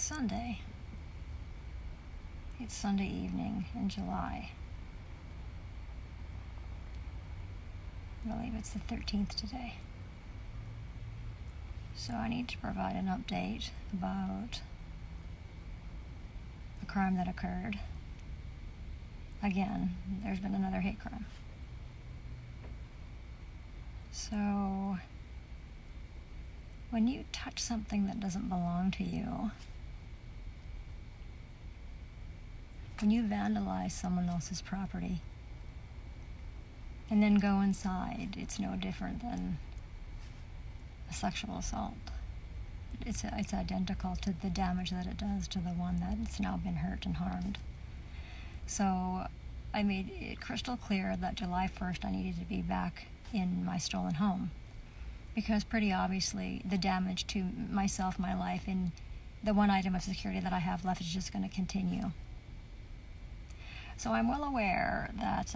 Sunday. It's Sunday evening in July. I believe it's the 13th today. So I need to provide an update about the crime that occurred. Again, there's been another hate crime. So when you touch something that doesn't belong to you, when you vandalize someone else's property and then go inside, it's no different than a sexual assault. It's identical to the damage that it does to the one that's now been hurt and harmed. So I made it crystal clear that July 1st I needed to be back in my stolen home, because pretty obviously the damage to myself, my life, and the one item of security that I have left is just going to continue. So I'm well aware that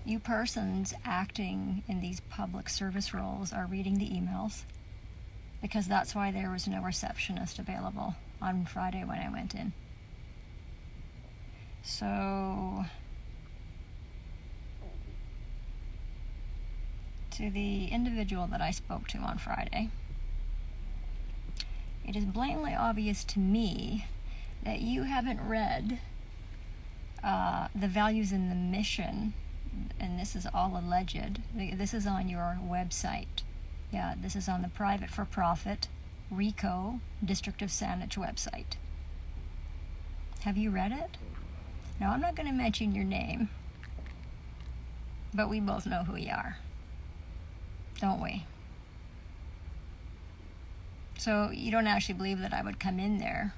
you persons acting in these public service roles are reading the emails, because that's why there was no receptionist available on Friday when I went in. So to the individual that I spoke to on Friday, it is blatantly obvious to me that you haven't read the values and the mission, and this is all alleged. This is on your website. Yeah, this is on the private for-profit RICO District of Saanich website. Have you read it? Now, I'm not going to mention your name, but we both know who you are, don't we? So you don't actually believe that I would come in there.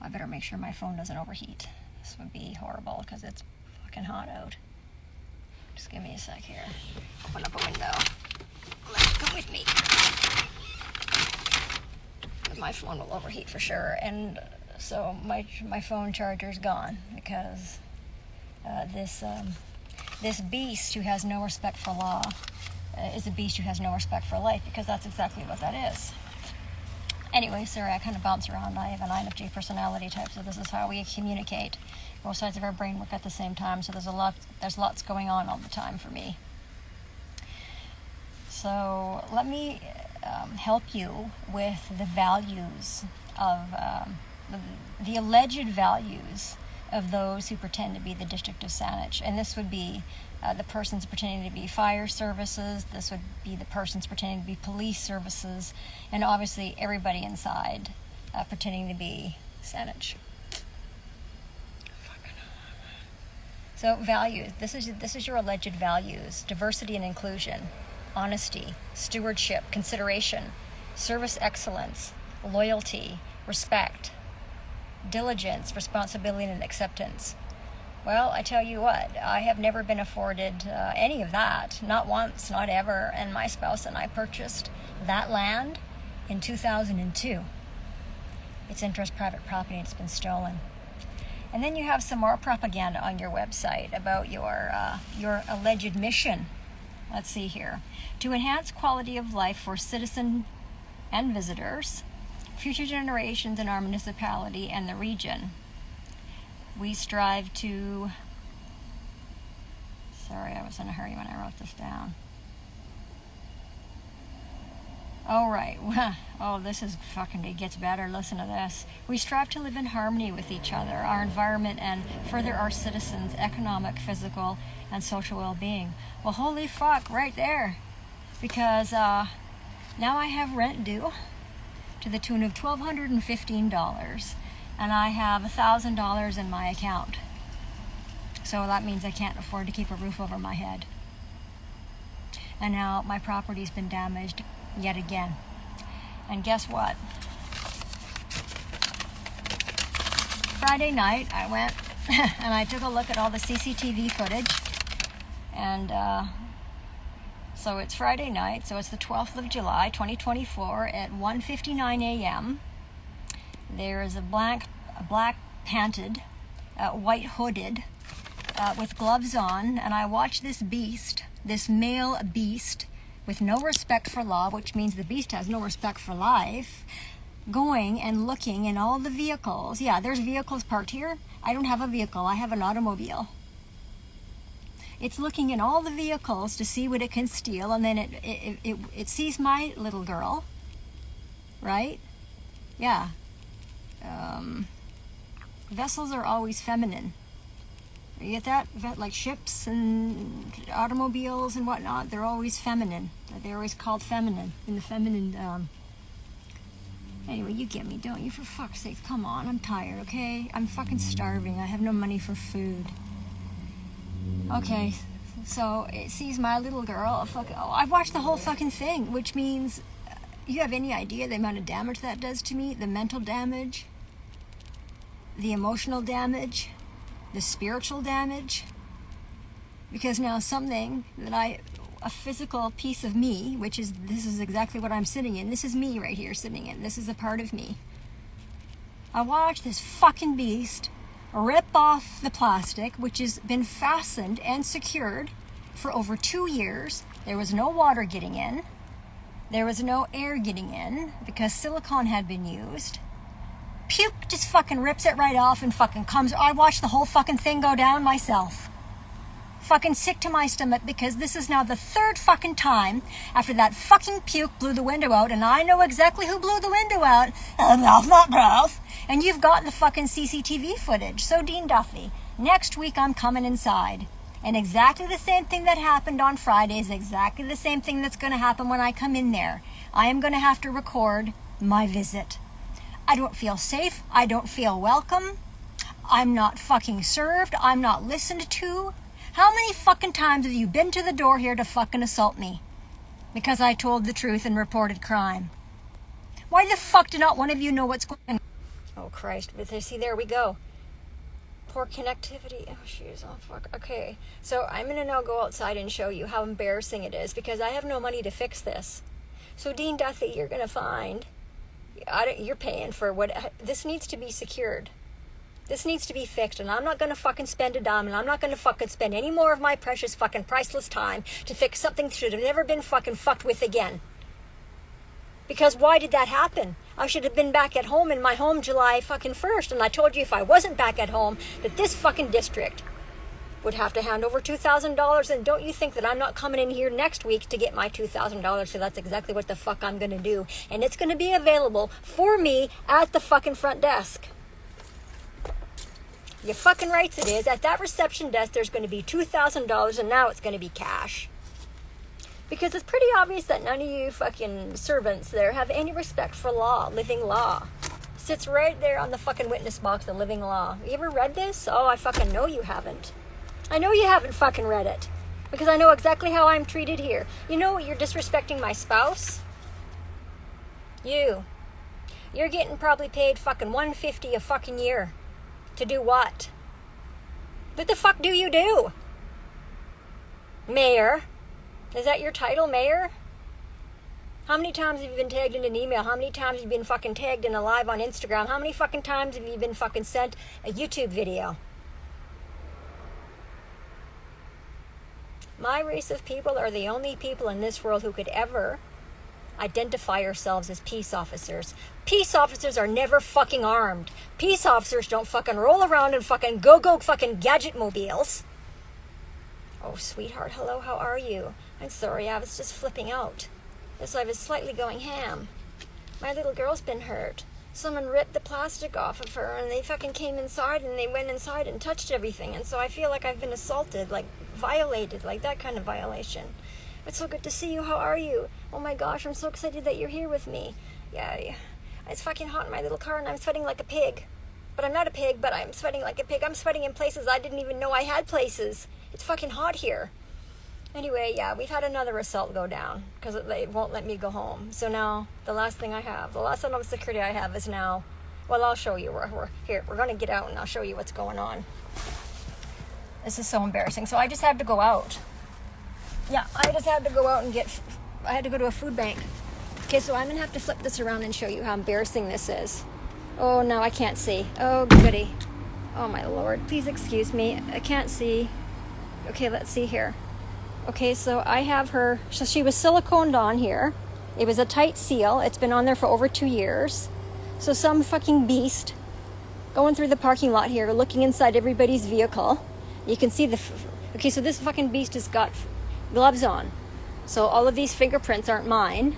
I better make sure my phone doesn't overheat. This would be horrible because it's fucking hot out. Just give me a sec here. Open up a window. Let's go with me. My phone will overheat for sure, and so my phone charger's gone because this beast who has no respect for law is a beast who has no respect for life, because that's exactly what that is. Anyway, sorry, I kind of bounce around. I have an INFJ personality type, so this is how we communicate. Both sides of our brain work at the same time, so there's lots going on all the time for me. So let me help you with the values of the alleged values of those who pretend to be the District of Saanich. And this would be the persons pretending to be fire services, this would be the persons pretending to be police services, and obviously everybody inside pretending to be Saanich. So values, this is your alleged values: diversity and inclusion, honesty, stewardship, consideration, service excellence, loyalty, respect, diligence, responsibility, and acceptance. Well, I tell you what, I have never been afforded any of that, not once, not ever, and my spouse and I purchased that land in 2002. It's interest private property, and it's been stolen. And then you have some more propaganda on your website about your alleged mission. Let's see here. To enhance quality of life for citizens and visitors, future generations in our municipality and the region. We strive to... Sorry, I was in a hurry when I wrote this down. Oh, right. Oh, this is fucking... It gets better. Listen to this. We strive to live in harmony with each other, our environment, and further our citizens' economic, physical, and social well-being. Well, holy fuck, right there. Because now I have rent due to the tune of $1,215, and I have $1,000 in my account. So that means I can't afford to keep a roof over my head. And now my property's been damaged yet again. And guess what? Friday night I went and I took a look at all the CCTV footage, and so it's Friday night, so it's the 12th of July 2024 at 1:59 a.m. There is a black panted, white hooded, with gloves on, and I watched this beast, this male beast, with no respect for law, which means the beast has no respect for life, going and looking in all the vehicles. Yeah, there's vehicles parked here. I don't have a vehicle. I have an automobile. It's looking in all the vehicles to see what it can steal, and then it sees my little girl, right? Yeah. Vessels are always feminine. You get that? Like ships and automobiles and whatnot, they're always feminine. They're always called feminine, in the feminine, anyway, you get me, don't you? For fuck's sake, come on, I'm tired, okay? I'm fucking starving. I have no money for food. Okay, so it sees my little girl. I've watched the whole fucking thing, which means you have any idea the amount of damage that does to me? The mental damage, the emotional damage, the spiritual damage. Because now something that a physical piece of me, this is exactly what I'm sitting in. This is me right here sitting in. This is a part of me. I watched this fucking beast rip off the plastic, which has been fastened and secured for over 2 years. There was no water getting in. There was no air getting in because silicone had been used. Puke just fucking rips it right off and fucking comes. I watched the whole fucking thing go down myself. Fucking sick to my stomach, because this is now the third fucking time after that fucking puke blew the window out, and I know exactly who blew the window out. Not Ralph. And you've got the fucking CCTV footage. So Dean Duffy, next week I'm coming inside. And exactly the same thing that happened on Friday is exactly the same thing that's going to happen when I come in there. I am going to have to record my visit. I don't feel safe. I don't feel welcome. I'm not fucking served. I'm not listened to. How many fucking times have you been to the door here to fucking assault me? Because I told the truth and reported crime. Why the fuck do not one of you know what's going on? Oh Christ, but see, there we go. Poor connectivity. Oh jeez, oh fuck. Okay, so I'm gonna now go outside and show you how embarrassing it is, because I have no money to fix this. So Dean Duffy, you're gonna find, you're paying for what, this needs to be secured. This needs to be fixed, and I'm not going to fucking spend a dime, and I'm not going to fucking spend any more of my precious fucking priceless time to fix something that should have never been fucking fucked with again. Because why did that happen? I should have been back at home in my home July fucking 1st, and I told you if I wasn't back at home that this fucking district would have to hand over $2,000, and don't you think that I'm not coming in here next week to get my $2,000, so that's exactly what the fuck I'm going to do. And it's going to be available for me at the fucking front desk. You're fucking right it is. At that reception desk, there's going to be $2,000, and now it's going to be cash. Because it's pretty obvious that none of you fucking servants there have any respect for law, living law. Sits right there on the fucking witness box, the living law. You ever read this? Oh, I fucking know you haven't. I know you haven't fucking read it. Because I know exactly how I'm treated here. You know, you're disrespecting my spouse. You're getting probably paid fucking $150 a fucking year. To do what? What the fuck do you do? Mayor? Is that your title, mayor? How many times have you been tagged in an email? How many times have you been fucking tagged in a live on Instagram? How many fucking times have you been fucking sent a YouTube video? My race of people are the only people in this world who could ever identify ourselves as peace officers. Peace officers are never fucking armed. Peace officers don't fucking roll around in fucking go-go fucking gadget mobiles. Oh, sweetheart, hello, how are you? I'm sorry, I was just flipping out. So I was slightly going ham. My little girl's been hurt. Someone ripped the plastic off of her, and they fucking came inside, and they went inside and touched everything, and so I feel like I've been assaulted, like violated, like that kind of violation. It's so good to see you. How are you? Oh my gosh, I'm so excited that you're here with me. Yeah. It's fucking hot in my little car, and I'm sweating like a pig. But I'm not a pig, but I'm sweating like a pig. I'm sweating in places I didn't even know I had places. It's fucking hot here. Anyway, yeah, we've had another assault go down because it won't let me go home. So now, the last set of security I have is now, well, I'll show you. We're going to get out, and I'll show you what's going on. This is so embarrassing. So I just had to go out. Yeah, I just had to go out and I had to go to a food bank. Okay, so I'm going to have to flip this around and show you how embarrassing this is. Oh, no, I can't see. Oh, goody. Oh, my Lord. Please excuse me. I can't see. Okay, let's see here. Okay, so I have her. So she was siliconed on here. It was a tight seal. It's been on there for over 2 years. So some fucking beast going through the parking lot here, looking inside everybody's vehicle. You can see okay, so this fucking beast has got gloves on. So all of these fingerprints aren't mine.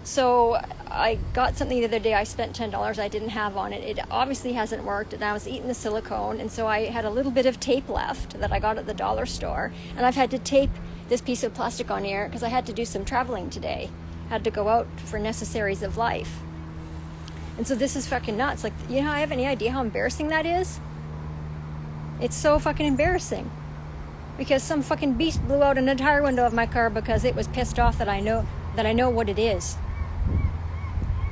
So I got something the other day, I spent $10 I didn't have on it. It obviously hasn't worked, and I was eating the silicone, and so I had a little bit of tape left that I got at the dollar store, and I've had to tape this piece of plastic on here because I had to do some traveling today. I had to go out for necessaries of life. And so this is fucking nuts. Like, you know, I have any idea how embarrassing that is? It's so fucking embarrassing. Because some fucking beast blew out an entire window of my car because it was pissed off that I know what it is.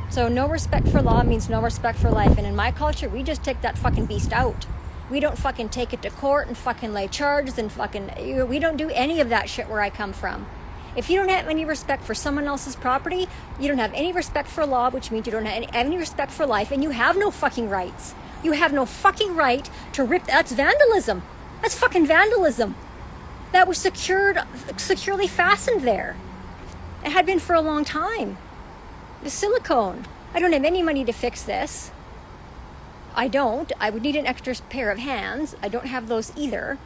So no respect for law means no respect for life. And in my culture, we just take that fucking beast out. We don't fucking take it to court and fucking lay charges and fucking... We don't do any of that shit where I come from. If you don't have any respect for someone else's property, you don't have any respect for law, which means you don't have any respect for life, and you have no fucking rights. You have no fucking right to rip... That's vandalism. That's fucking vandalism. That was securely fastened there. It had been for a long time. The silicone. I don't have any money to fix this. I don't. I would need an extra pair of hands. I don't have those either.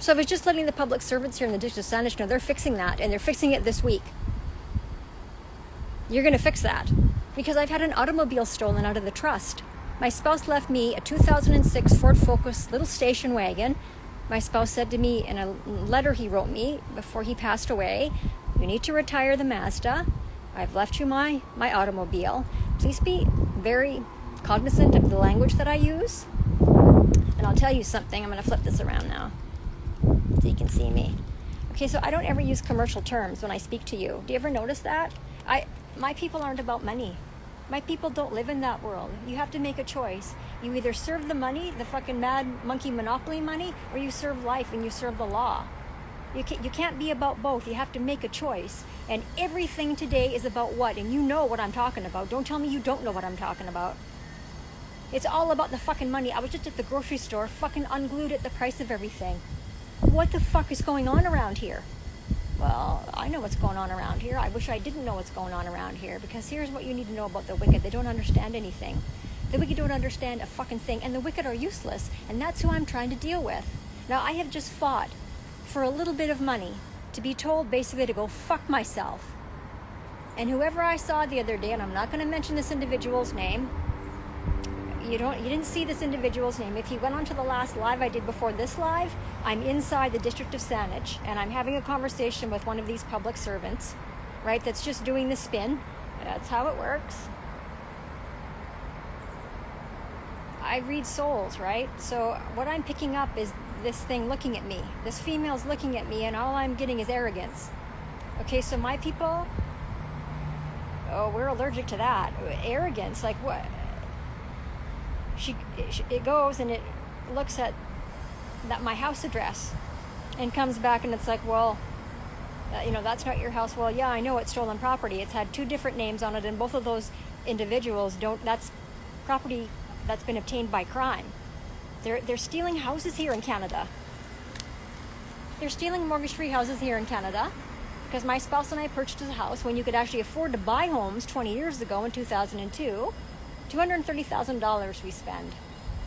So I was just letting the public servants here in the district of Saanich know they're fixing that, and they're fixing it this week. You're going to fix that. Because I've had an automobile stolen out of the trust. My spouse left me a 2006 Ford Focus little station wagon. My spouse said to me in a letter he wrote me before he passed away, "You need to retire the Mazda. I've left you my automobile. Please be very cognizant of the language that I use." And I'll tell you something. I'm going to flip this around now so you can see me. Okay, so I don't ever use commercial terms when I speak to you. Do you ever notice that? My people aren't about money. My people don't live in that world. You have to make a choice. You either serve the money, the fucking mad monkey monopoly money, or you serve life and you serve the law. You can't be about both. You have to make a choice. And everything today is about what? And you know what I'm talking about. Don't tell me you don't know what I'm talking about. It's all about the fucking money. I was just at the grocery store, fucking unglued at the price of everything. What the fuck is going on around here? Well, I know what's going on around here. I wish I didn't know what's going on around here, because here's what you need to know about the wicked. They don't understand anything. The wicked don't understand a fucking thing, and the wicked are useless, and that's who I'm trying to deal with. Now, I have just fought for a little bit of money to be told basically to go fuck myself. And whoever I saw the other day, and I'm not going to mention this individual's name, you didn't see this individual's name. If you went on to the last live I did before this live, I'm inside the district of Saanich, and I'm having a conversation with one of these public servants, right, that's just doing the spin. That's how it works. I read souls, right? So what I'm picking up is this thing looking at me. This female's looking at me, and all I'm getting is arrogance. Okay, so my people, we're allergic to that. Arrogance, like what? It goes and it looks at my house address and comes back, and it's like, well, that's not your house. Well, yeah, I know it's stolen property. It's had 2 different names on it, and both of those individuals that's property that's been obtained by crime. They're stealing houses here in Canada. They're stealing mortgage-free houses here in Canada, because my spouse and I purchased a house when you could actually afford to buy homes 20 years ago in 2002. $230,000 we spend.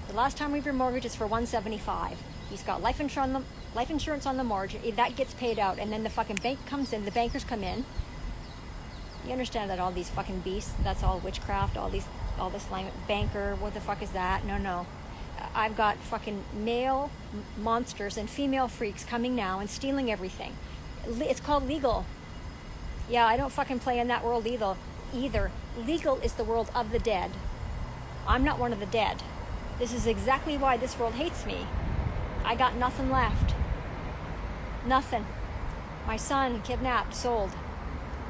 The last time we remortgaged is for $175,000. He's got life insurance on the mortgage. That gets paid out, and then the fucking bank comes in. The bankers come in. You understand that all these fucking beasts, that's all witchcraft. All this banker. What the fuck is that? No. I've got fucking male monsters and female freaks coming now and stealing everything. It's called legal. Yeah, I don't fucking play in that world either. Legal is the world of the dead. I'm not one of the dead. This is exactly why this world hates me. I got nothing left. Nothing. My son kidnapped, sold.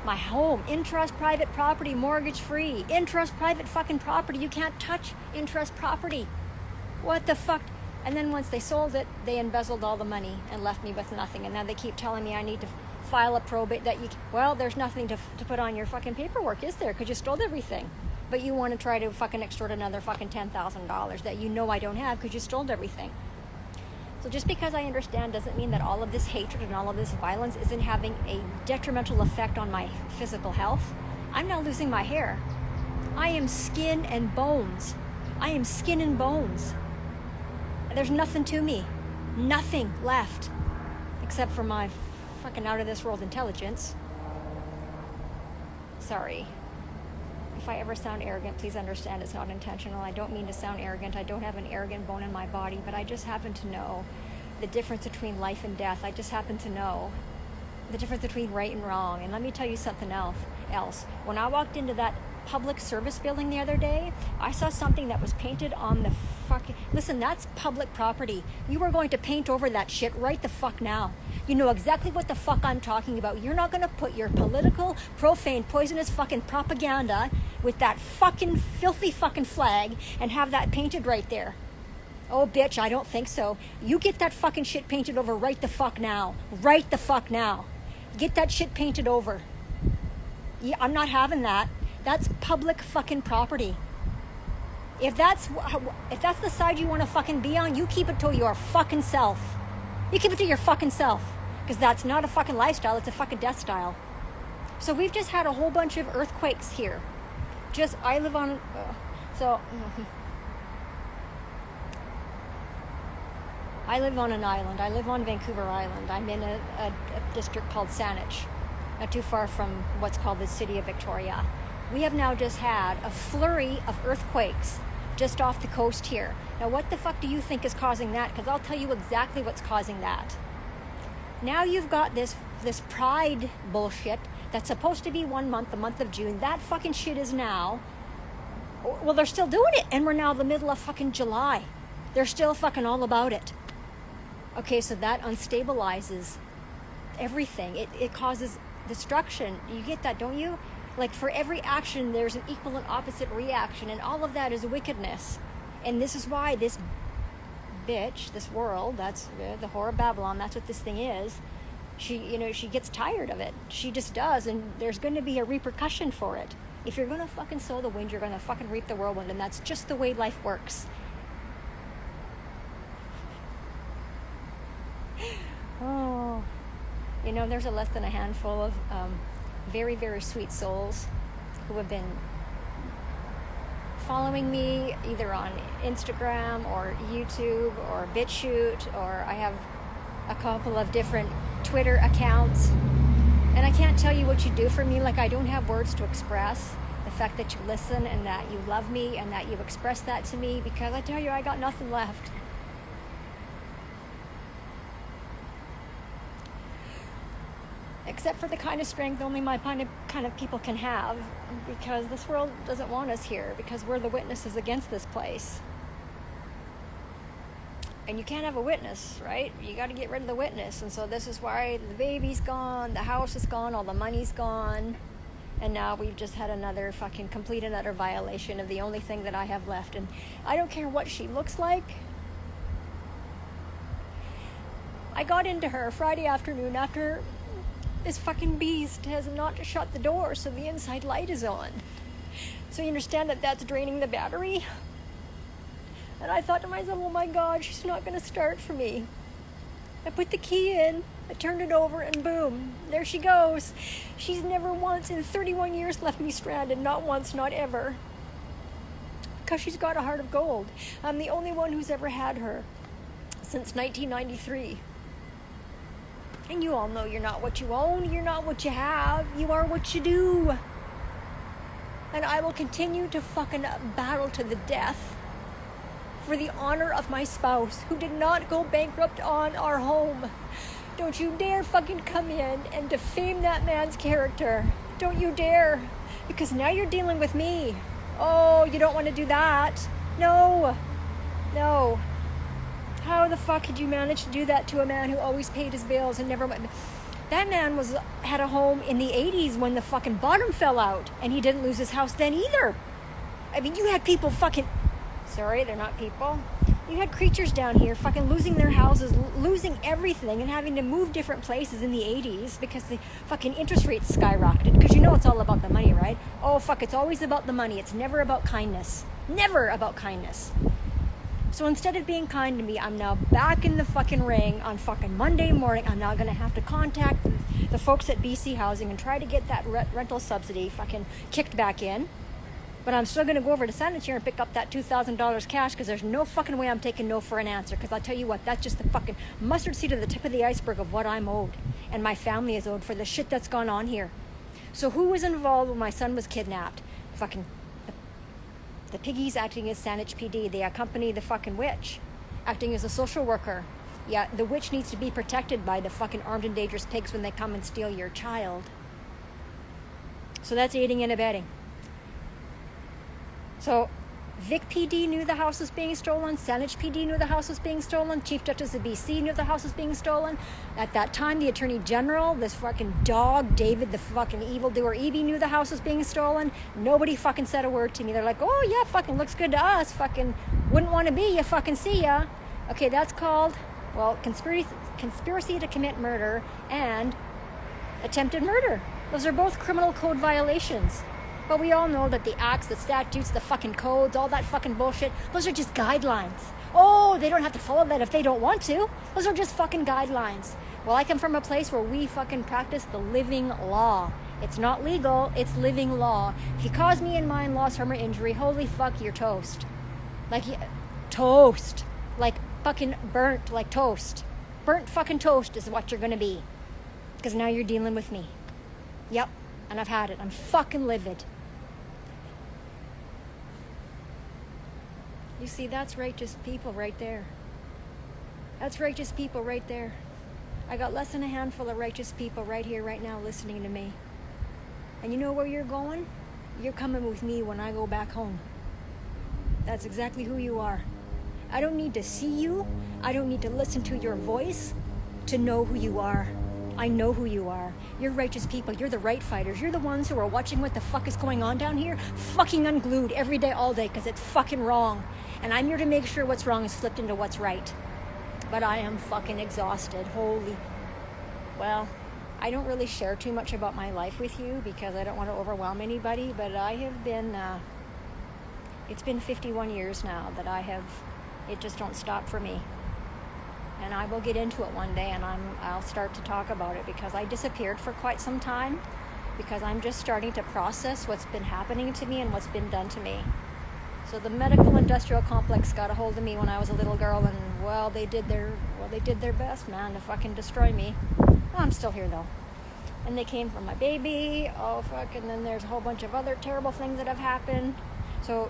My home, in-trust private property, mortgage free. In-trust private fucking property. You can't touch in-trust property. What the fuck? And then once they sold it, they embezzled all the money and left me with nothing. And now they keep telling me I need to file a probate. There's nothing to put on your fucking paperwork, is there? Because you stole everything. But you want to try to fucking extort another fucking $10,000 that you know I don't have because you stole everything. So just because I understand doesn't mean that all of this hatred and all of this violence isn't having a detrimental effect on my physical health. I'm now losing my hair. I am skin and bones. I am skin and bones. There's nothing to me. Nothing left. Except for my fucking out of this world intelligence. Sorry. If I ever sound arrogant, please understand it's not intentional. I don't mean to sound arrogant. I don't have an arrogant bone in my body, but I just happen to know the difference between life and death. I just happen to know the difference between right and wrong. And let me tell you something else. When I walked into that public service building the other day, I saw something that was painted on the fucking... Listen, that's public property. You are going to paint over that shit right the fuck now. You know exactly what the fuck I'm talking about. You're not going to put your political, profane, poisonous fucking propaganda with that fucking filthy fucking flag and have that painted right there. Oh, bitch, I don't think so. You get that fucking shit painted over right the fuck now. Right the fuck now. Get that shit painted over. Yeah, I'm not having that. That's public fucking property. If that's the side you want to fucking be on, you keep it to your fucking self. You keep it to your fucking self. Because that's not a fucking lifestyle, it's a fucking death style. So we've just had a whole bunch of earthquakes here. I live on... I live on an island. I live on Vancouver Island. I'm in a district called Saanich, not too far from what's called the city of Victoria. We have now just had a flurry of earthquakes just off the coast here. Now, what the fuck do you think is causing that? Because I'll tell you exactly what's causing that. Now you've got this pride bullshit that's supposed to be 1 month, the month of June. That fucking shit is now... Well, they're still doing it, and we're now in the middle of fucking July. They're still fucking all about it. Okay, so that unstabilizes everything. It causes destruction. You get that, don't you? Like, for every action, there's an equal and opposite reaction, and all of that is wickedness. And this is why this bitch, this world, that's the whore of Babylon, that's what this thing is, she gets tired of it. She just does, and there's going to be a repercussion for it. If you're going to fucking sow the wind, you're going to fucking reap the whirlwind, and that's just the way life works. Oh, there's less than a handful of very, very sweet souls who have been following me either on Instagram or YouTube or BitChute, or I have a couple of different Twitter accounts. And I can't tell you what you do for me. Like, I don't have words to express the fact that you listen and that you love me and that you express that to me, because I tell you, I got nothing left. Except for the kind of strength only my kind of people can have, because this world doesn't want us here, because we're the witnesses against this place. And you can't have a witness, right? You got to get rid of the witness. And so this is why the baby's gone, the house is gone, all the money's gone, and now we've just had another fucking complete and utter violation of the only thing that I have left. And I don't care what she looks like. I got into her Friday afternoon after this fucking beast has not shut the door, so the inside light is on. So you understand that that's draining the battery? And I thought to myself, oh my God, she's not going to start for me. I put the key in, I turned it over, and boom, there she goes. She's never once in 31 years left me stranded, not once, not ever. Because she's got a heart of gold. I'm the only one who's ever had her since 1993. And you all know you're not what you own, you're not what you have, you are what you do. And I will continue to fucking battle to the death for the honor of my spouse, who did not go bankrupt on our home. Don't you dare fucking come in and defame that man's character. Don't you dare. Because now you're dealing with me. Oh, you don't want to do that. No. How the fuck could you manage to do that to a man who always paid his bills and never went? That man had a home in the 80s when the fucking bottom fell out, and he didn't lose his house then either. I mean, you had people fucking... Sorry, they're not people. You had creatures down here fucking losing their houses, losing everything, and having to move different places in the 80s because the fucking interest rates skyrocketed. Because you know it's all about the money, right? Oh, fuck, it's always about the money. It's never about kindness. Never about kindness. So instead of being kind to me, I'm now back in the fucking ring on fucking Monday morning. I'm now going to have to contact the folks at BC Housing and try to get that rental subsidy fucking kicked back in. But I'm still going to go over to Sanitary and pick up that $2,000 cash because there's no fucking way I'm taking no for an answer. Because I'll tell you what, that's just the fucking mustard seed at the tip of the iceberg of what I'm owed. And my family is owed for the shit that's gone on here. So who was involved when my son was kidnapped? Fucking the piggies acting as Saanich PD. They accompany the fucking witch, acting as a social worker. Yeah, the witch needs to be protected by the fucking armed and dangerous pigs when they come and steal your child. So that's aiding and abetting. So Vic PD knew the house was being stolen. Saanich PD knew the house was being stolen. Chief Justice of BC knew the house was being stolen. At that time, the Attorney General, this fucking dog, David, the fucking evildoer Evie, knew the house was being stolen. Nobody fucking said a word to me. They're like, oh yeah, fucking looks good to us. Fucking wouldn't want to be you. Fucking see ya. Okay, that's called, well, conspiracy to commit murder and attempted murder. Those are both criminal code violations. But we all know that the acts, the statutes, the fucking codes, all that fucking bullshit, those are just guidelines. Oh, they don't have to follow that if they don't want to. Those are just fucking guidelines. Well, I come from a place where we fucking practice the living law. It's not legal, it's living law. If you cause me and mine loss, harm, or injury, holy fuck, you're toast. Like, toast. Like fucking burnt like toast. Burnt fucking toast is what you're gonna be. Because now you're dealing with me. Yep, and I've had it. I'm fucking livid. You see, that's righteous people right there. That's righteous people right there. I got less than a handful of righteous people right here, right now, listening to me. And you know where you're going? You're coming with me when I go back home. That's exactly who you are. I don't need to see you. I don't need to listen to your voice to know who you are. I know who you are. You're righteous people. You're the right fighters. You're the ones who are watching what the fuck is going on down here, fucking unglued every day, all day, because it's fucking wrong. And I'm here to make sure what's wrong is flipped into what's right. But I am fucking exhausted. Holy. Well, I don't really share too much about my life with you because I don't want to overwhelm anybody, but I have been, it's been 51 years now that it just don't stop for me. And I will get into it one day, and I'll start to talk about it because I disappeared for quite some time because I'm just starting to process what's been happening to me and what's been done to me. So the medical industrial complex got a hold of me when I was a little girl, and well, they did their best, man, to fucking destroy me. Well, I'm still here though. And they came for my baby. Oh fuck! And then there's a whole bunch of other terrible things that have happened. So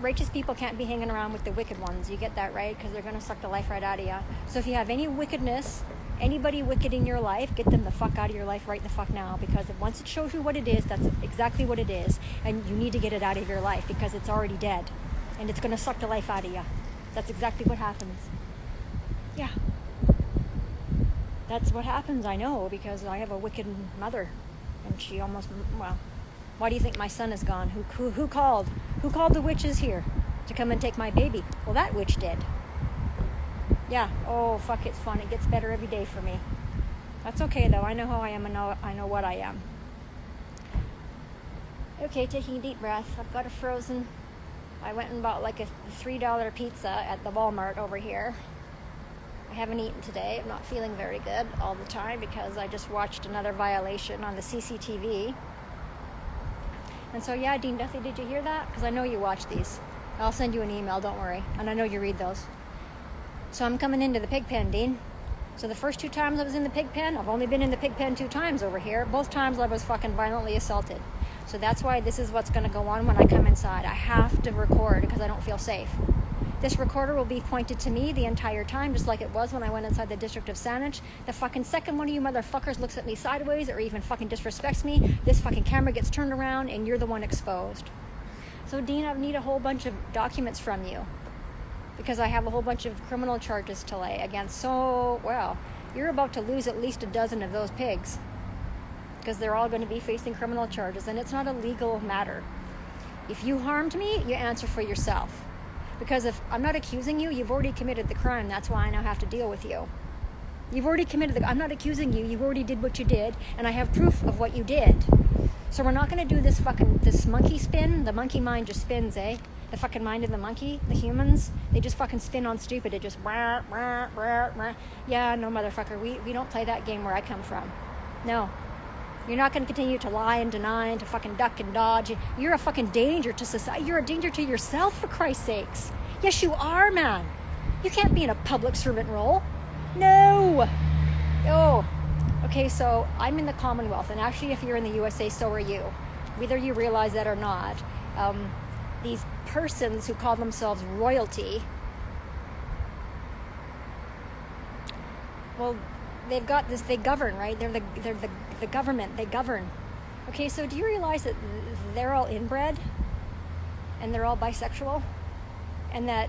righteous people can't be hanging around with the wicked ones. You get that, right? Because they're going to suck the life right out of you. So if you have any wickedness, anybody wicked in your life, get them the fuck out of your life right the fuck now. Because once it shows you what it is, that's exactly what it is. And you need to get it out of your life because it's already dead. And it's going to suck the life out of you. That's exactly what happens. Yeah. That's what happens, I know, because I have a wicked mother. And she almost, well, why do you think my son is gone? Who called? Who called the witches here to come and take my baby? Well, that witch did. Yeah. Oh, fuck, it's fun. It gets better every day for me. That's okay, though. I know how I am and I know what I am. Okay, taking a deep breath. I've got a frozen. I went and bought like a $3 pizza at the Walmart over here. I haven't eaten today. I'm not feeling very good all the time because I just watched another violation on the CCTV. And so, yeah, Dean Duffy, did you hear that? Because I know you watch these. I'll send you an email, don't worry. And I know you read those. So I'm coming into the pig pen, Dean. So the first 2 times I was in the pig pen, I've only been in the pig pen 2 times over here. Both times I was fucking violently assaulted. So that's why this is what's going to go on when I come inside. I have to record because I don't feel safe. This recorder will be pointed to me the entire time, just like it was when I went inside the district of Saanich. The fucking second one of you motherfuckers looks at me sideways or even fucking disrespects me, this fucking camera gets turned around and you're the one exposed. So Dean, I need a whole bunch of documents from you because I have a whole bunch of criminal charges to lay against. So, well, you're about to lose at least a dozen of those pigs because they're all going to be facing criminal charges, and it's not a legal matter. If you harmed me, you answer for yourself. Because if I'm not accusing you, you've already committed the crime. That's why I now have to deal with you. You've already committed I'm not accusing you. You already did what you did, and I have proof of what you did. So we're not going to do this monkey spin. The monkey mind just spins, eh? The fucking mind of the monkey, the humans, they just fucking spin on stupid. It just, rah, rah, rah, rah. Yeah, no, motherfucker. We don't play that game where I come from. No. You're not going to continue to lie and deny and to fucking duck and dodge. You're a fucking danger to society. You're a danger to yourself, for Christ's sakes. Yes, you are, man. You can't be in a public servant role. No. Oh. Okay, so I'm in the Commonwealth, and actually if you're in the USA, so are you. Whether you realize that or not. These persons who call themselves royalty, well, they've got this, they govern, right? They're the government, they govern. Okay, so do you realize that they're all inbred and they're all bisexual, and that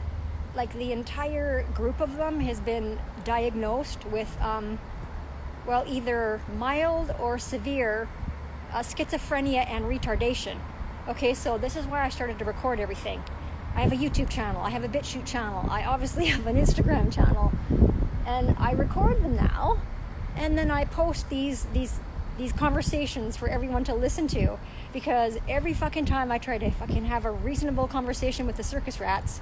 like the entire group of them has been diagnosed with well, either mild or severe schizophrenia and retardation. Okay, so this is why I started to record everything. I have a YouTube channel, I have a BitChute channel, I obviously have an Instagram channel, and I record them now, and then I post these conversations for everyone to listen to, because every fucking time I try to fucking have a reasonable conversation with the circus rats,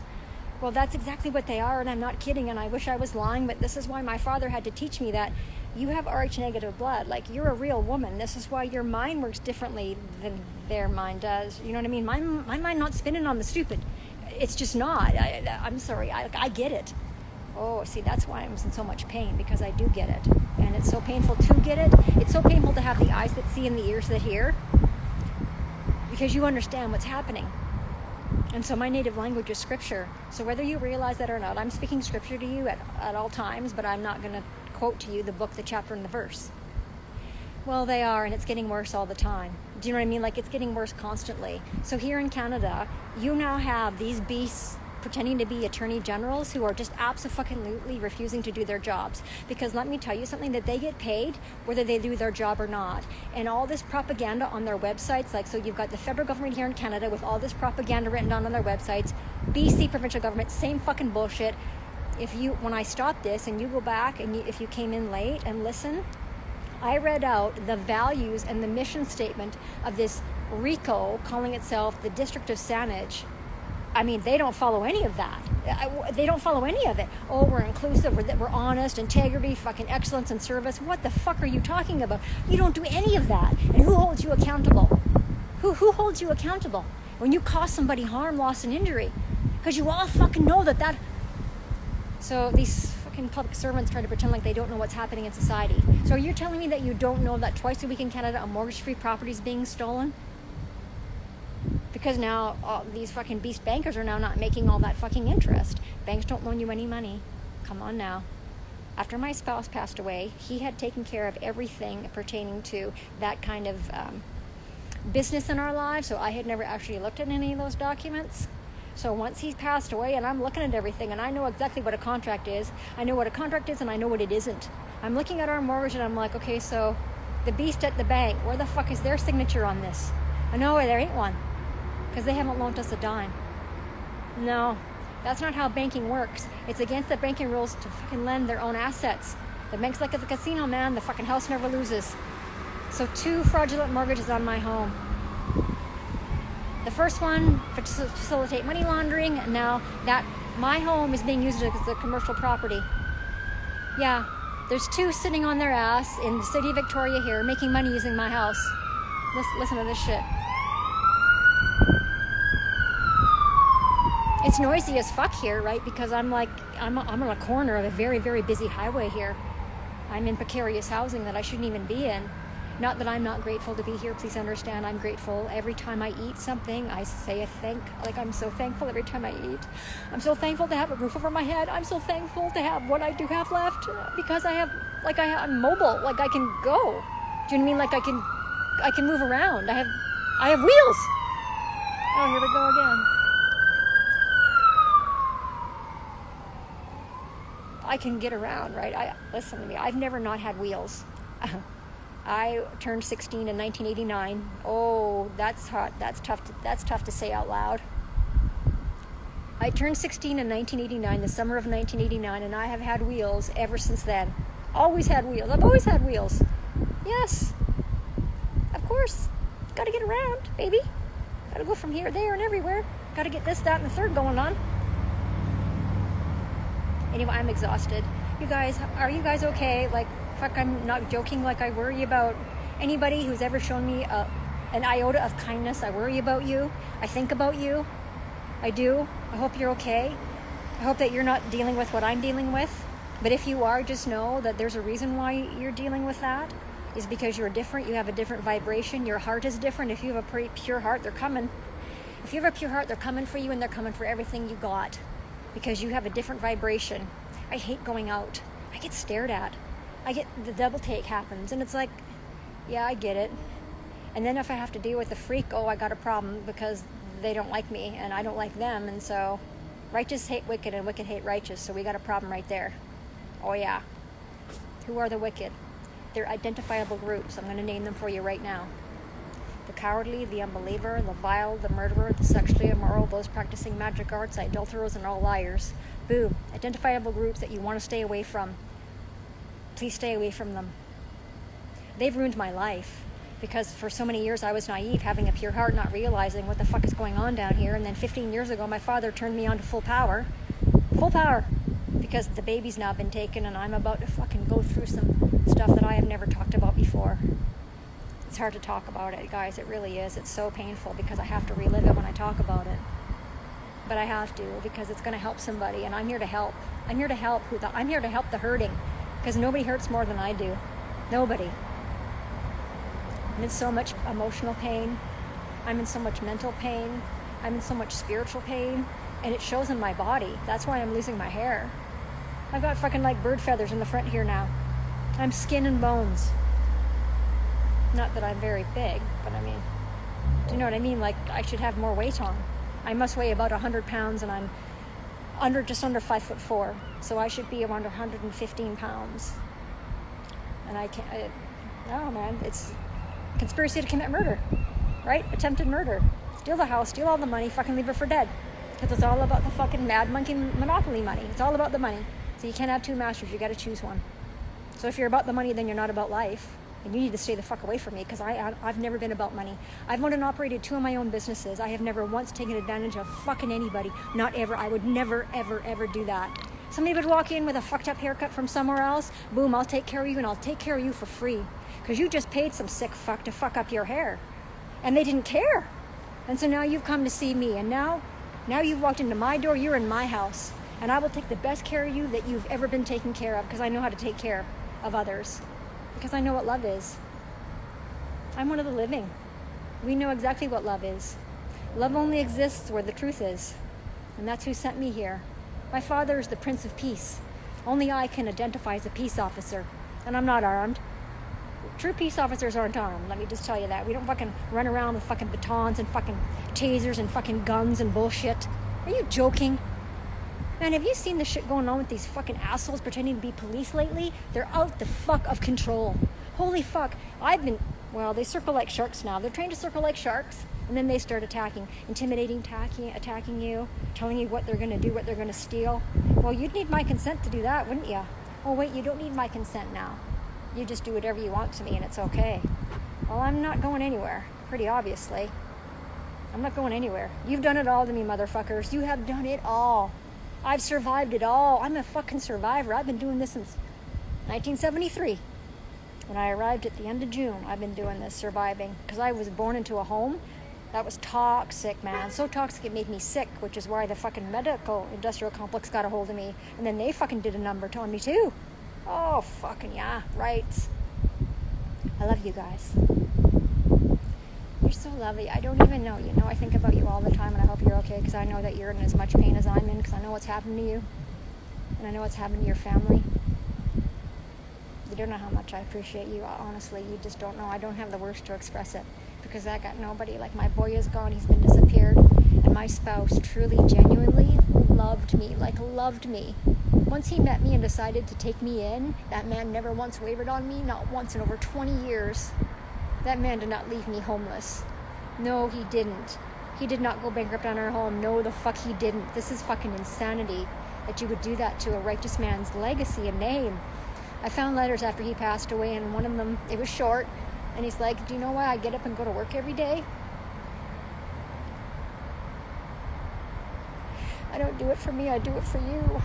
well, that's exactly what they are, and I'm not kidding, and I wish I was lying, but this is why my father had to teach me that you have Rh negative blood. Like, you're a real woman. This is why your mind works differently than their mind does. You know what I mean? My mind not spinning on the stupid. It's just not. I'm sorry. I get it. Oh, see, that's why I'm in so much pain, because I do get it. And it's so painful to get it. It's so painful to have the eyes that see and the ears that hear, because you understand what's happening. And so my native language is scripture. So whether you realize that or not, I'm speaking scripture to you at all times, but I'm not going to quote to you the book, the chapter, and the verse. Well, they are, and it's getting worse all the time. Do you know what I mean? Like, it's getting worse constantly. So here in Canada, you now have these beasts pretending to be attorney generals who are just absolutely refusing to do their jobs. Because let me tell you something, that they get paid whether they do their job or not. And all this propaganda on their websites, like, so you've got the federal government here in Canada with all this propaganda written down on their websites, BC provincial government, same fucking bullshit. When I stop this and you go back and if you came in late and listen, I read out the values and the mission statement of this RICO, calling itself the District of Saanich. I mean, they don't follow any of that. They don't follow any of it. Oh, we're inclusive, we're honest, integrity, fucking excellence and service. What the fuck are you talking about? You don't do any of that. And who holds you accountable? Who holds you accountable when you cause somebody harm, loss, and injury? Because you all fucking know that. So these fucking public servants try to pretend like they don't know what's happening in society. So you're telling me that you don't know that twice a week in Canada a mortgage-free property is being stolen? Because now these fucking beast bankers are now not making all that fucking interest. Banks don't loan you any money. Come on now. After my spouse passed away, he had taken care of everything pertaining to that kind of business in our lives, so I had never actually looked at any of those documents. So once he passed away, and I'm looking at everything, and I know exactly what a contract is. I know what a contract is, and I know what it isn't. I'm looking at our mortgage, and I'm like, okay, so the beast at the bank, where the fuck is their signature on this? I know there ain't one, because they haven't loaned us a dime. No, that's not how banking works. It's against the banking rules to fucking lend their own assets. The bank's like at the casino, man. The fucking house never loses. So 2 fraudulent mortgages on my home. The first one to facilitate money laundering, and now that my home is being used as a commercial property. Yeah, there's 2 sitting on their ass in the city of Victoria here, making money using my house. Listen to this shit. It's noisy as fuck here, right? Because I'm on a corner of a very, very busy highway here. I'm in precarious housing that I shouldn't even be in. Not that I'm not grateful to be here. Please understand, I'm grateful. Every time I eat something, I say I'm so thankful every time I eat. I'm so thankful to have a roof over my head. I'm so thankful to have what I do have left, because I'm mobile. Like, I can go. Do you know what I mean? Like, I can move around. I have wheels. Oh, here we go again. I can get around, right? Listen to me. I've never not had wheels. I turned 16 in 1989. Oh, that's hot. That's tough to say out loud. I turned 16 in 1989, the summer of 1989, and I have had wheels ever since then. Always had wheels. I've always had wheels. Yes. Of course. Got to get around, baby. Got to go from here, there, and everywhere. Got to get this, that, and the third going on. Anyway, I'm exhausted. You guys, are you guys okay? Like, fuck, I'm not joking. Like, I worry about Anybody who's ever shown me an iota of kindness, I worry about you. I think about you. I do. I hope you're okay. I hope that you're not dealing with what I'm dealing with. But if you are, just know that there's a reason why you're dealing with that. Is because you're different. You have a different vibration. Your heart is different. If you have a pretty pure heart, they're coming. If you have a pure heart, they're coming for you, and they're coming for everything you got. Because you have a different vibration. I hate going out. I get stared at. The double take happens. And it's like, yeah, I get it. And then if I have to deal with the freak, oh, I got a problem because they don't like me and I don't like them. And so righteous hate wicked and wicked hate righteous. So we got a problem right there. Oh, yeah. Who are the wicked? They're identifiable groups. I'm going to name them for you right now. The cowardly, the unbeliever, the vile, the murderer, the sexually immoral, those practicing magic arts, adulterers, and all liars. Boom. Identifiable groups that you want to stay away from. Please stay away from them. They've ruined my life because for so many years I was naive, having a pure heart, not realizing what the fuck is going on down here. And then 15 years ago, my father turned me on to full power. Full power. Because the baby's now been taken and I'm about to fucking go through some stuff that I have never talked about before. It's hard to talk about it, guys. It really is. It's so painful because I have to relive it when I talk about it. But I have to because it's going to help somebody, and I'm here to help. I'm here to help I'm here to help the hurting because nobody hurts more than I do. Nobody. I'm in so much emotional pain. I'm in so much mental pain. I'm in so much spiritual pain, and it shows in my body. That's why I'm losing my hair. I've got fucking like bird feathers in the front here now. I'm skin and bones. Not that I'm very big, but I mean, do you know what I mean? Like, I should have more weight on. I must weigh about 100 pounds and I'm just under 5'4". So I should be around 115 pounds. And I can't, no man, it's conspiracy to commit murder, right? Attempted murder. Steal the house, steal all the money, fucking leave her for dead. Because it's all about the fucking mad monkey monopoly money. It's all about the money. So you can't have two masters, you gotta choose one. So if you're about the money, then you're not about life. And you need to stay the fuck away from me because I've never been about money. I've owned and operated 2 of my own businesses. I have never once taken advantage of fucking anybody. Not ever. I would never, ever, ever do that. Somebody would walk in with a fucked up haircut from somewhere else. Boom, I'll take care of you and I'll take care of you for free. Because you just paid some sick fuck to fuck up your hair. And they didn't care. And so now you've come to see me. And now you've walked into my door. You're in my house. And I will take the best care of you that you've ever been taken care of because I know how to take care of others. Because I know what love is. I'm one of the living. We know exactly what love is. Love only exists where the truth is. And that's who sent me here. My father is the Prince of Peace. Only I can identify as a peace officer. And I'm not armed. True peace officers aren't armed. Let me just tell you that. We don't fucking run around with fucking batons and fucking tasers and fucking guns and bullshit. Are you joking? Man, have you seen the shit going on with these fucking assholes pretending to be police lately? They're out the fuck of control. Holy fuck. They circle like sharks now. They're trained to circle like sharks. And then they start attacking, intimidating, attacking you, telling you what they're going to do, what they're going to steal. Well, you'd need my consent to do that, wouldn't you? Oh, wait, you don't need my consent now. You just do whatever you want to me and it's okay. Well, I'm not going anywhere, pretty obviously. I'm not going anywhere. You've done it all to me, motherfuckers. You have done it all. I've survived it all. I'm a fucking survivor. I've been doing this since 1973. When I arrived at the end of June, I've been doing this, surviving. Because I was born into a home that was toxic, man. So toxic it made me sick, which is why the fucking medical industrial complex got a hold of me. And then they fucking did a number on me too. Oh, fucking yeah, right. I love you guys. You're so lovely. I don't even know. I think about you all the time, and I hope you're okay, because I know that you're in as much pain as I'm in, because I know what's happened to you, and I know what's happened to your family. You don't know how much I appreciate you. Honestly, you just don't know. I don't have the words to express it, because I got nobody. Like, my boy is gone. He's been disappeared, and my spouse truly, genuinely loved me. Once he met me and decided to take me in, that man never once wavered on me, not once in over 20 years. That man did not leave me homeless. No, he didn't. He did not go bankrupt on our home. No, the fuck he didn't. This is fucking insanity that you would do that to a righteous man's legacy and name. I found letters after he passed away, and one of them, it was short, and he's like, do you know why I get up and go to work every day? I don't do it for me, I do it for you.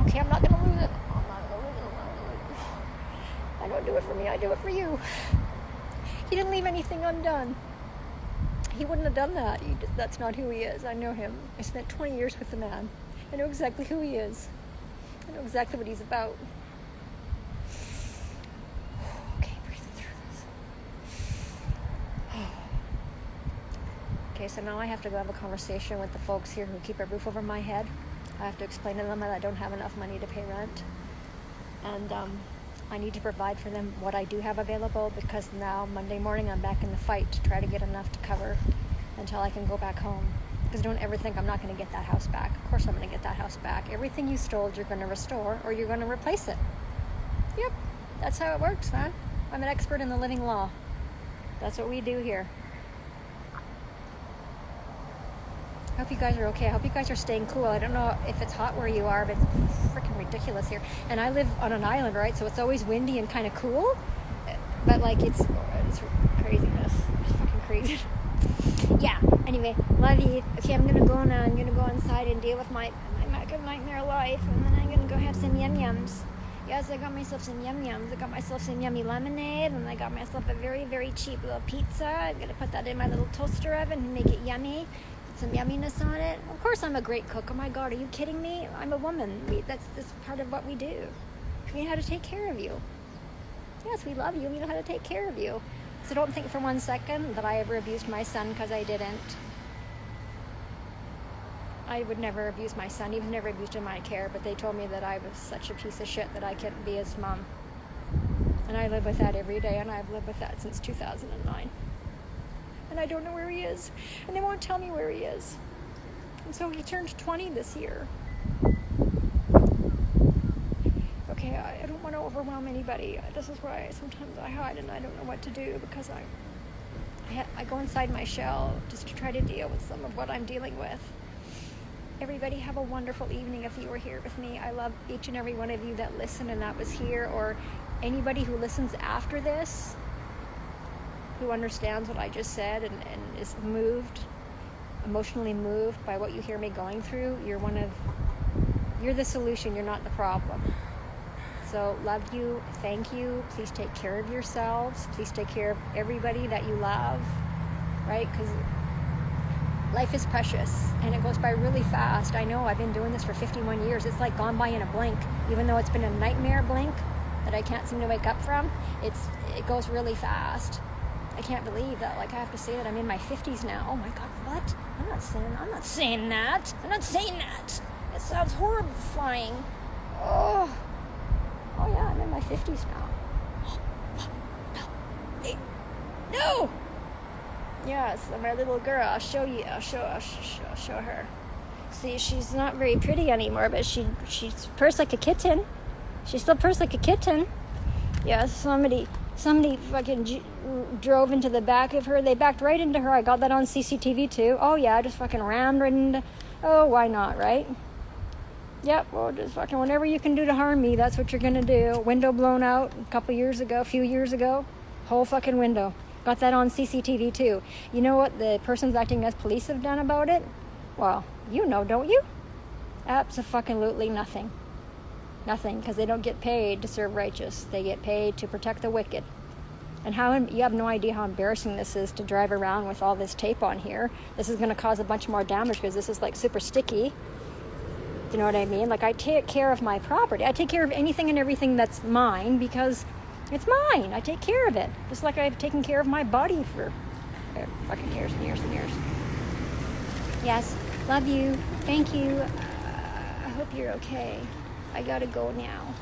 Okay, I'm not gonna lose it. I don't do it for me, I do it for you. He didn't leave anything undone. He wouldn't have done that. That's not who he is. I know him. I spent 20 years with the man. I know exactly who he is. I know exactly what he's about. Okay, breathing through this. Okay, so now I have to go have a conversation with the folks here who keep a roof over my head. I have to explain to them that I don't have enough money to pay rent. And I need to provide for them what I do have available, because now Monday morning I'm back in the fight to try to get enough to cover until I can go back home. Because don't ever think I'm not going to get that house back. Of course I'm going to get that house back. Everything you stole, you're going to restore, or you're going to replace it. Yep, that's how it works, man. I'm an expert in the living law. That's what we do here. I hope you guys are okay. I hope you guys are staying cool. I don't know if it's hot where you are, but it's freaking ridiculous here. And I live on an island, right? So it's always windy and kind of cool. But like it's craziness. It's fucking crazy. Yeah. Anyway, love you. Okay, I'm gonna go now. I'm gonna go inside and deal with my nightmare life, and then I'm gonna go have some yum-yums. Yes, I got myself some yum-yums. I got myself some yummy lemonade, and I got myself a very, very cheap little pizza. I'm gonna put that in my little toaster oven and make it yummy. Some yumminess on it. Of course I'm a great cook. Oh my God, are you kidding me? I'm a woman. That's part of what we do. We know how to take care of you. Yes, we love you. We know how to take care of you. So don't think for 1 second that I ever abused my son, because I didn't. I would never abuse my son. He was never abused in my care, but they told me that I was such a piece of shit that I couldn't be his mom. And I live with that every day, and I've lived with that since 2009. And I don't know where he is, and they won't tell me where he is. And so he turned 20 this year. Okay, I don't want to overwhelm anybody. This is why sometimes I hide and I don't know what to do, because I go inside my shell just to try to deal with some of what I'm dealing with. Everybody have a wonderful evening if you were here with me. I love each and every one of you that listened and that was here, or anybody who listens after this, who understands what I just said and is emotionally moved by what you hear me going through. You're the solution, you're not the problem. So love you, thank you, please take care of yourselves, please take care of everybody that you love, right? Because life is precious and it goes by really fast. I know, I've been doing this for 51 years. It's like gone by in a blink, even though it's been a nightmare blink that I can't seem to wake up from. It goes really fast. I can't believe that, like, I have to say that I'm in my 50s now. Oh my God, what? I'm not saying that. It sounds horrifying. Oh yeah, I'm in my 50s now. No! Yes, my little girl, I'll show you, I'll show her. See, she's not very pretty anymore, but she's purrs like a kitten. She still purrs like a kitten. Yeah, somebody fucking drove into the back of her. They backed right into her. I got that on CCTV too. Oh yeah, I just fucking rammed right into. Oh, why not, right? Yep, well, just fucking whatever you can do to harm me, that's what you're gonna do. Window blown out a few years ago. Whole fucking window. Got that on CCTV too. You know what the persons acting as police have done about it? Well, you know, don't you? Abso-fucking-lutely nothing. Nothing, because they don't get paid to serve righteous. They get paid to protect the wicked. And you have no idea how embarrassing this is to drive around with all this tape on here. This is going to cause a bunch more damage because this is like super sticky. Do you know what I mean? Like, I take care of my property. I take care of anything and everything that's mine because it's mine. I take care of it. Just like I've taken care of my body for fucking years and years and years. Yes, love you. Thank you. I hope you're okay. I gotta go now.